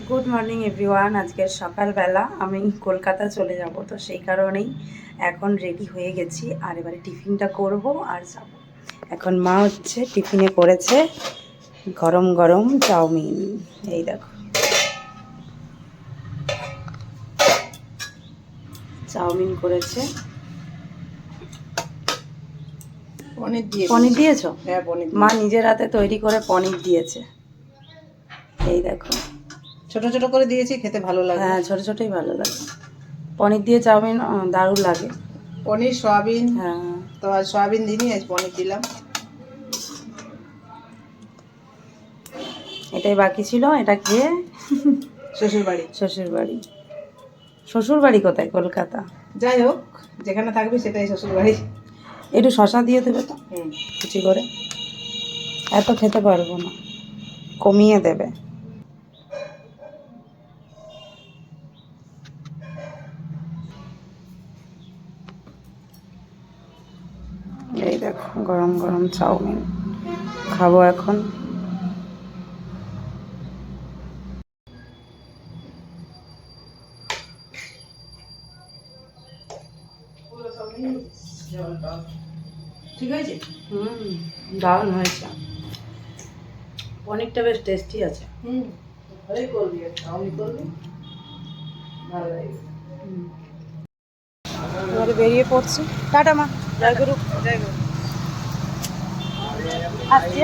Good morning everyone. আজকের সকালবেলা আমি কলকাতা চলে যাব, তো সেই কারণেই এখন রেডি হয়ে গেছি। আর এবারে টিফিনটা করব আর যাব। এখন মা হচ্ছে টিফিনে করেছে গরম গরম চাউমিন। এই দেখো চাউমিন করেছে। পনির দিয়েছো? হ্যাঁ, পনির। মা নিজের হাতে তৈরি করে পনির দিয়েছে। এই দেখো ছোট ছোট করে দিয়েছি, খেতে ভালো লাগে। হ্যাঁ, ছোট ছোটই ভালো লাগে। পনির দিয়ে চাউমিন দারুণ লাগে। পনির সয়াবিন, হ্যাঁ, তো আজ সয়াবিন দিনই, আজ পনির দিলাম। এটাই বাকি ছিল, এটা খেয়ে শ্বশুর বাড়ি। শ্বশুর বাড়ি কোথায়? কলকাতা। যাই হোক, যেখানে থাকবি সেটাই শ্বশুর বাড়ি। একটু শশা দিয়ে দেবে তো হুম। কুচি করে, এত খেতে পারবো না, কমিয়ে দেবে। এই দেখো গরম গরম চাউমিন খাবো এখন। ঠিক আছে। দারুণ হয়েছে, পনিরটা বেশ টেস্টি আছে। ভালোই করবি, চাউমিন করবি, ভালো লাগবে। এবারে বেরিয়ে পড়ছি। টাটা মা, জয় গুরু। যাই হোক। আসছি।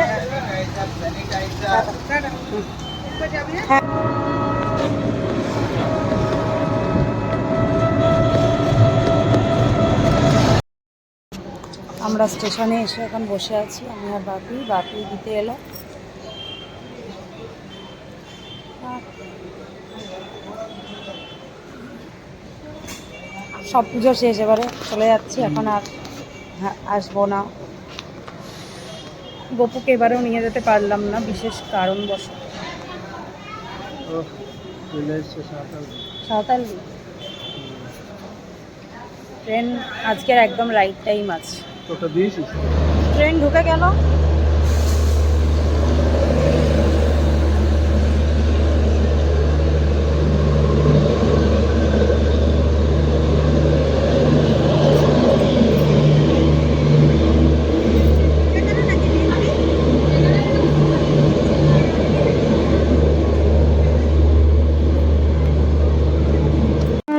হ্যাঁ, আমরা স্টেশনে এসে এখন বসে আছি, আমি আর বাপি দিতে এলো। সব পুজো শেষ, এবারে চলে যাচ্ছি। এখন আর আসবো না। গপুকে এবারেও নিয়ে যেতে পারলাম না, বিশেষ কারণবশত। সাঁওতালি ট্রেন আজকের একদম রাইট টাইম আছে। ট্রেন ঢুকে গেল।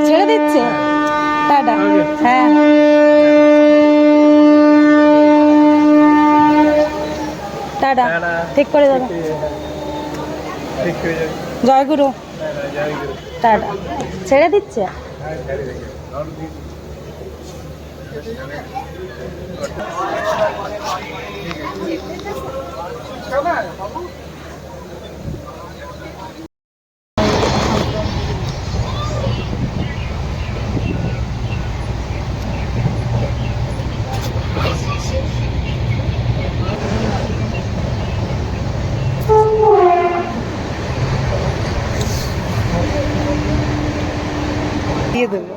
ছেড়ে দিচ্ছে। টাটা। হ্যাঁ, টাটা। ঠিক করে দাদা। জয় গুরু। টাটা। ছেড়ে দিচ্ছে। দিয়ে দেবো।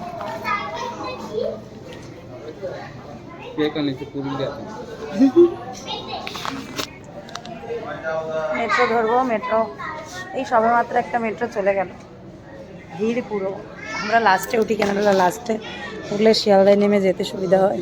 মেট্রো ধরবো। মেট্রো এই সবেমাত্র একটা মেট্রো চলে গেল, ভিড় পুরো। আমরা লাস্টে উঠি, কেন লাস্টে উঠলে শিয়ালদায় নেমে যেতে সুবিধা হয়।